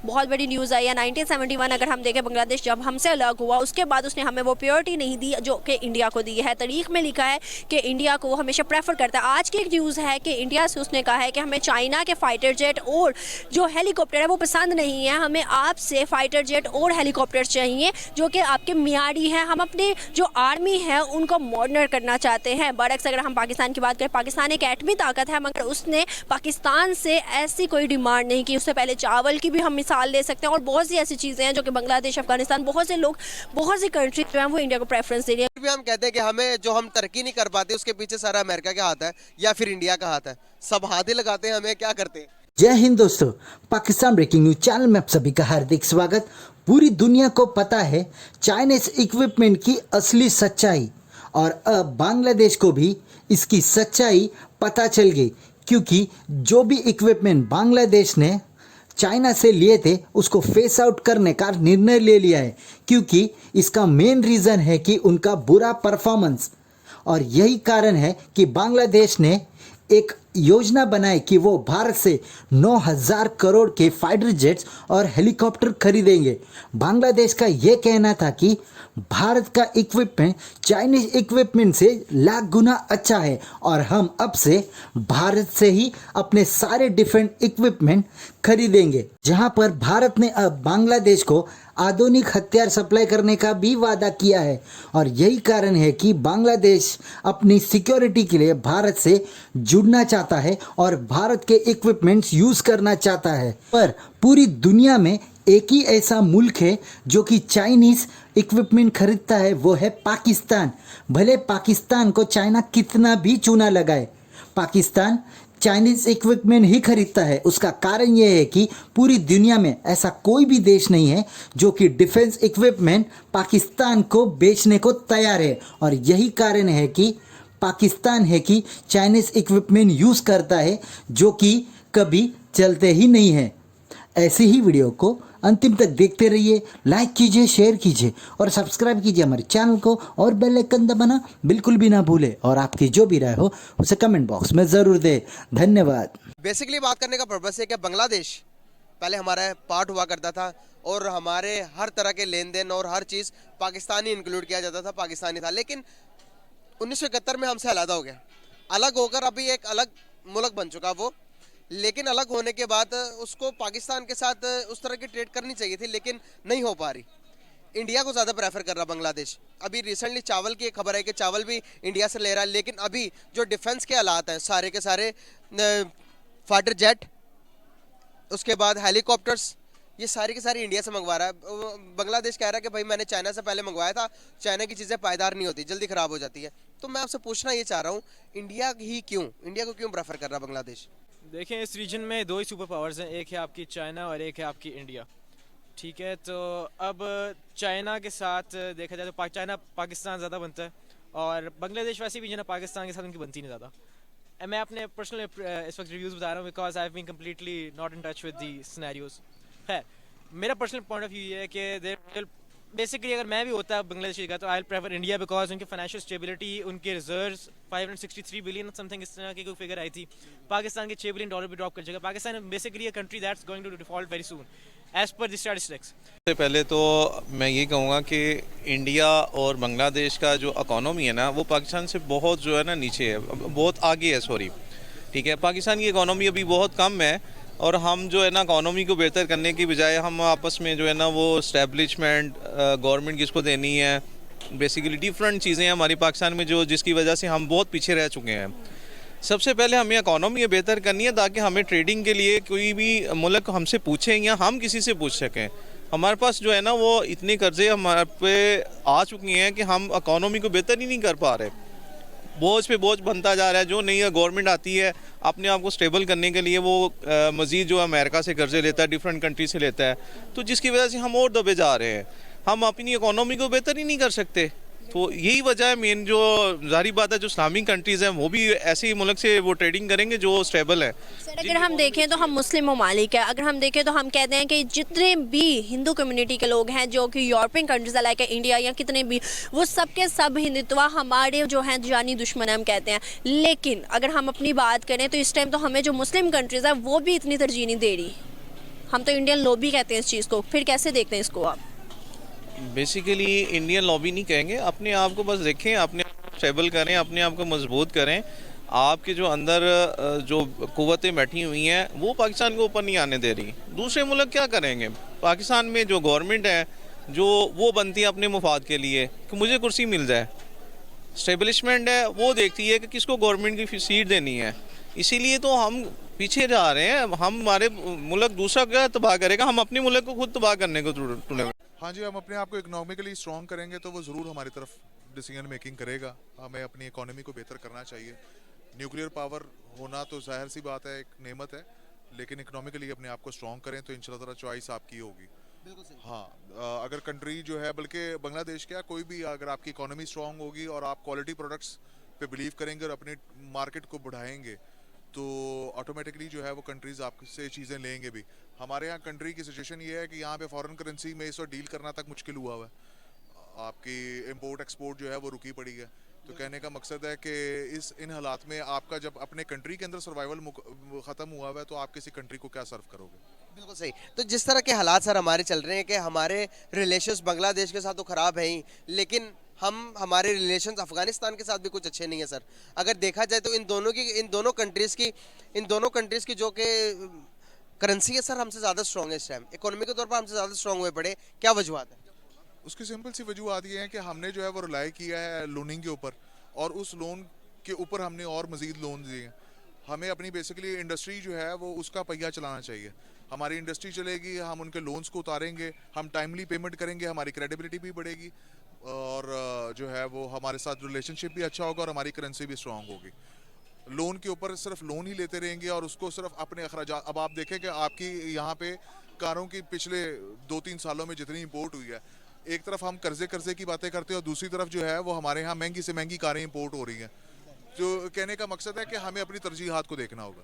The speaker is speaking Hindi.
बहुत बड़ी न्यूज़ आई है। 1971 अगर हम देखें, बांग्लादेश जब हमसे अलग हुआ उसके बाद उसने हमें वो प्योरिटी नहीं दी जो कि इंडिया को दी है। तारीख में लिखा है कि इंडिया को वो हमेशा प्रेफर करता है। आज की एक न्यूज़ है कि इंडिया से उसने कहा है कि हमें चाइना के फाइटर जेट और जो हेलीकॉप्टर है वो पसंद नहीं है, हमें आपसे फाइटर जेट और हेलीकॉप्टर चाहिए जो कि आपके मियारी हैं। हम अपनी जो आर्मी है उनको मॉडर्न करना चाहते हैं। बरक्स अगर हम पाकिस्तान की बात करें, पाकिस्तान एक एटमी ताकत है, मगर उसने पाकिस्तान से ऐसी कोई डिमांड नहीं की। उससे पहले चावल की भी हम मिसाल ले सकते हैं और बहुत सी ऐसी चीज़ें हैं जो कि बांग्लादेश, अफगानिस्तान, बहुत से लोग, बहुत सी कंट्री जो हैं वो इंडिया को प्रेफरेंस दे रही है। भी हम कहते हैं कि हमें जो हम तरक्की नहीं कर पाते उसके पीछे सारा अमेरिका का हाथ है या फिर इंडिया का हाथ है। सब हाथ ही लगाते हैं, हमें क्या करते हैं। जय हिंद दोस्तों, पाकिस्तान ब्रेकिंग न्यूज चैनल में आप सभी का हार्दिक स्वागत। पूरी दुनिया को पता है चाइनीज इक्विपमेंट की असली सच्चाई, और अब बांग्लादेश को भी इसकी सच्चाई पता चल गई, क्योंकि जो भी इक्विपमेंट बांग्लादेश ने चाइना से लिए थे उसको फेस आउट करने का निर्णय ले लिया है, क्योंकि इसका मेन रीज़न है कि उनका बुरा परफॉर्मेंस। और यही कारण है कि बांग्लादेश ने एक योजना बनाई कि वो भारत से 9,000 करोड़ के फाइटर जेट्स और हेलीकॉप्टर खरीदेंगे। बांग्लादेश का ये कहना था कि भारत का इक्विपमेंट चाइनीज इक्विपमेंट से लाख गुना अच्छा है और हम अब से भारत से ही अपने सारे डिफेंस इक्विपमेंट खरीदेंगे। जहां पर भारत ने अब बांग्लादेश को आधुनिक हथियार सप्लाई करने का भी वादा किया है, और यही कारण है कि बांग्लादेश अपनी सिक्योरिटी के लिए भारत से जुड़ना चाहता है और भारत के इक्विपमेंट्स यूज़ करना चाहता है। पर पूरी दुनिया में एक ही ऐसा मुल्क है जो कि चाइनीज़ इक्विपमेंट खरीदता है, वो है पाकिस्तान। भले पाकिस्तान को चाइना कितना भी चूना लगाए, पाकिस्तान चाइनीज़ इक्विपमेंट ही खरीदता है। उसका कारण यह है कि पूरी दुनिया में ऐसा कोई भी देश नहीं है जो कि डिफेंस इक्विपमेंट पाकिस्तान को बेचने को तैयार है, और यही कारण है कि पाकिस्तान है कि चाइनीज़ इक्विपमेंट यूज़ करता है जो कि कभी चलते ही नहीं है। ऐसी ही वीडियो को अंतिम तक देखते रहिए, लाइक कीजिए, शेयर कीजिए और सब्सक्राइब कीजिए हमारे चैनल को, और बेल आइकन दबाना बिल्कुल भी ना भूले, और आपकी जो भी राय हो उसे कमेंट बॉक्स में ज़रूर दे। धन्यवाद। बेसिकली बात करने का पर्पस है कि बांग्लादेश पहले हमारा पार्ट हुआ करता था और हमारे हर तरह के लेन देन और हर चीज़ पाकिस्तानी इंक्लूड किया जाता था, पाकिस्तानी था। लेकिन 1971 में हमसे अलग हो गया। अलग होकर अभी एक अलग मुल्क बन चुका वो, लेकिन अलग होने के बाद उसको पाकिस्तान के साथ उस तरह की ट्रेड करनी चाहिए थी, लेकिन नहीं हो पा रही। इंडिया को ज़्यादा प्रेफर कर रहा बांग्लादेश। अभी रिसेंटली चावल की एक खबर है कि चावल भी इंडिया से ले रहा है, लेकिन अभी जो डिफेंस के हालात हैं, सारे के सारे फाइटर जेट, उसके बाद हेलीकॉप्टर्स, ये सारी की सारी इंडिया से मंगवा रहा है। बांग्लादेश कह रहा है कि भाई मैंने चाइना से पहले मंगवाया था, चाइना की चीज़ें पायदार नहीं होती, जल्दी ख़राब हो जाती है। तो मैं आपसे पूछना ये चाह रहा हूँ, इंडिया को क्यों प्रेफर कर रहा बांग्लादेश? देखें, इस रीजन में दो ही सुपर पावर्स हैं, एक है आपकी चाइना और एक है आपकी इंडिया। ठीक है, तो अब चाइना के साथ देखा जाए तो चाइना पाकिस्तान ज़्यादा बनता है, और बांग्लादेश वैसे भी जो ना पाकिस्तान के साथ उनकी बनती नहीं ज़्यादा। मैं अपने पर्सनल इस वक्त रिव्यूज़ बता रहा हूँ, because I have been completely not in touch with the scenarios. है मेरा पर्सनल पॉइंट ऑफ व्यू ये है कि बेसिकली अगर मैं भी होता बांग्लादेश का तो I will prefer India, because उनकी फाइनेंशियल स्टेबिलिटी, उनके रिजर्व्स 563 बिलियन समथिंग इस तरह की कोई फिगर आई थी। पाकिस्तान के $6 बिलियन भी ड्रॉप कर जाएगा। Pakistan basically a country that's going to default very soon as per the statistics. सबसे पहले तो मैं ये कहूँगा कि इंडिया और बांग्लादेश का जो इकोनॉमी है ना, वो पाकिस्तान से बहुत जो है ना नीचे है, बहुत आगे है, सॉरी। ठीक है, पाकिस्तान की इकोनॉमी अभी बहुत कम है, और हम जो है ना इकोनॉमी को बेहतर करने की बजाय हम आपस में जो है ना वो इस्टेब्लिशमेंट गवर्नमेंट किसको देनी है, बेसिकली डिफरेंट चीज़ें हैं हमारी पाकिस्तान में जो जिसकी वजह से हम बहुत पीछे रह चुके हैं। सबसे पहले हमें इकोनॉमी बेहतर करनी है ताकि हमें ट्रेडिंग के लिए कोई भी मुल्क हमसे पूछे या हम किसी से पूछ सकें। हमारे पास जो है ना वो इतने कर्जे हमारे पे आ चुके हैं कि हम इकोनॉमी को बेहतर ही नहीं कर पा रहे। बोझ पे बोझ बनता जा रहा है। जो नई गवर्नमेंट आती है अपने आप को स्टेबल करने के लिए वो मज़ीद जो अमेरिका से कर्जे लेता है, डिफरेंट कंट्री से लेता है, तो जिसकी वजह से हम और दबे जा रहे हैं। हम अपनी इकोनॉमी को बेहतर ही नहीं कर सकते। तो यही वजह है मेन। जो जारी बात है, जो इस्लामिक कंट्रीज़ हैं वो भी ऐसे ही मुल्क से वो ट्रेडिंग करेंगे जो स्टेबल है। सर, अगर हम देखें तो हम मुस्लिम ममालिक है, अगर हम देखें तो हम कहते हैं कि जितने भी हिंदू कम्युनिटी के लोग हैं जो कि यूरोपियन कंट्रीज लाइक इंडिया या कितने भी, वो सब के सब हिंदुत्व हमारे जो हैं जानी दुश्मन हम कहते हैं। लेकिन अगर हम अपनी बात करें तो इस टाइम तो हमें जो मुस्लिम कंट्रीज़ है वो भी इतनी तरजीह नहीं दे रही। हम तो इंडियन लॉबी कहते हैं इस चीज़ को, फिर कैसे देखते हैं इसको आप? बेसिकली इंडियन लॉबी नहीं कहेंगे, अपने आप को बस देखें, अपने आप को स्टेबल करें, अपने आप को मजबूत करें। आपके जो अंदर जो कुव्वतें बैठी हुई हैं वो पाकिस्तान को ऊपर नहीं आने दे रही। दूसरे मुल्क क्या करेंगे? पाकिस्तान में जो गवर्नमेंट है जो वो बनती है अपने मुफाद के लिए कि मुझे कुर्सी मिल जाए। स्टेबलिशमेंट है वो देखती है कि किसको गवर्नमेंट की सीट देनी है। इसीलिए तो हम पीछे जा रहे हैं। हम हमारे मुल्क दूसरा क्या तबाह करेगा, हम अपने मुल्क को खुद तबाह करने को तुले। हाँ जी, हम अपने आप को इकोनॉमिकली स्ट्रॉन्ग करेंगे तो वो ज़रूर हमारी तरफ डिसीजन मेकिंग करेगा। हमें अपनी इकोनॉमी को बेहतर करना चाहिए। न्यूक्लियर पावर होना तो जाहिर सी बात है, एक नेमत है, लेकिन इकोनॉमिकली अपने आप को स्ट्रॉन्ग करें तो इंशाल्लाह ताला चॉइस आपकी होगी। हाँ, अगर कंट्री जो है, बल्कि बांग्लादेश क्या, कोई भी, अगर आपकी इकोनॉमी स्ट्रॉन्ग होगी और आप क्वालिटी प्रोडक्ट्स पे बिलीव करेंगे और अपने मार्केट को बढ़ाएंगे तो ऑटोमेटिकली जो है वो कंट्रीज़ आपसे चीज़ें लेंगे भी। हमारे यहाँ कंट्री की सिचुएशन ये है कि यहाँ पे फॉरेन करेंसी में इस वक्त डील करना तक मुश्किल हुआ हुआ है। आपकी इंपोर्ट एक्सपोर्ट जो है वो रुकी पड़ी है। तो कहने का मकसद है कि इन हालात में आपका जब अपने कंट्री के अंदर सर्वाइवल ख़त्म हुआ हुआ है तो आप किसी कंट्री को क्या सर्व करोगे? बिल्कुल सही। तो जिस तरह के हालात सर हमारे चल रहे हैं कि हमारे रिलेशंस बांग्लादेश के साथ तो ख़राब हैं ही, लेकिन हमारे रिलेशंस अफ़गानिस्तान के साथ भी कुछ अच्छे नहीं है सर। अगर देखा जाए तो इन दोनों कंट्रीज़ की जो कि करेंसी है सर हमसे ज़्यादा स्ट्रॉन्ग है इस टाइम, इकोनॉमी के तौर पर हमसे ज़्यादा स्ट्रॉन्ग हुए पड़े। क्या वजूहत है? उसकी सिंपल सी वजूहत ये है कि हमने जो है वो रिलाई किया है लोनिंग के ऊपर, और उस लोन के ऊपर हमने और मज़ीद लोन दिए हैं। हमें अपनी बेसिकली इंडस्ट्री जो है वो उसका पहिया चलाना चाहिए। हमारी इंडस्ट्री चलेगी, हम उनके लोन्स को उतारेंगे, हम टाइमली पेमेंट करेंगे, हमारी क्रेडिबिलिटी भी बढ़ेगी और जो है वो हमारे साथ रिलेशनशिप भी अच्छा होगा और हमारी करेंसी भी स्ट्रॉन्ग होगी। लोन के ऊपर सिर्फ लोन ही लेते रहेंगे और उसको सिर्फ अपने अखराजात, अब आप देखें कि आपकी यहाँ पे कारों की पिछले 2-3 सालों में जितनी इंपोर्ट हुई है, एक तरफ हम कर्जे की बातें करते हैं और दूसरी तरफ जो है वो हमारे यहाँ महंगी से महंगी कारें इंपोर्ट हो रही हैं। जो कहने का मकसद है कि हमें अपनी तरजीहात को देखना होगा।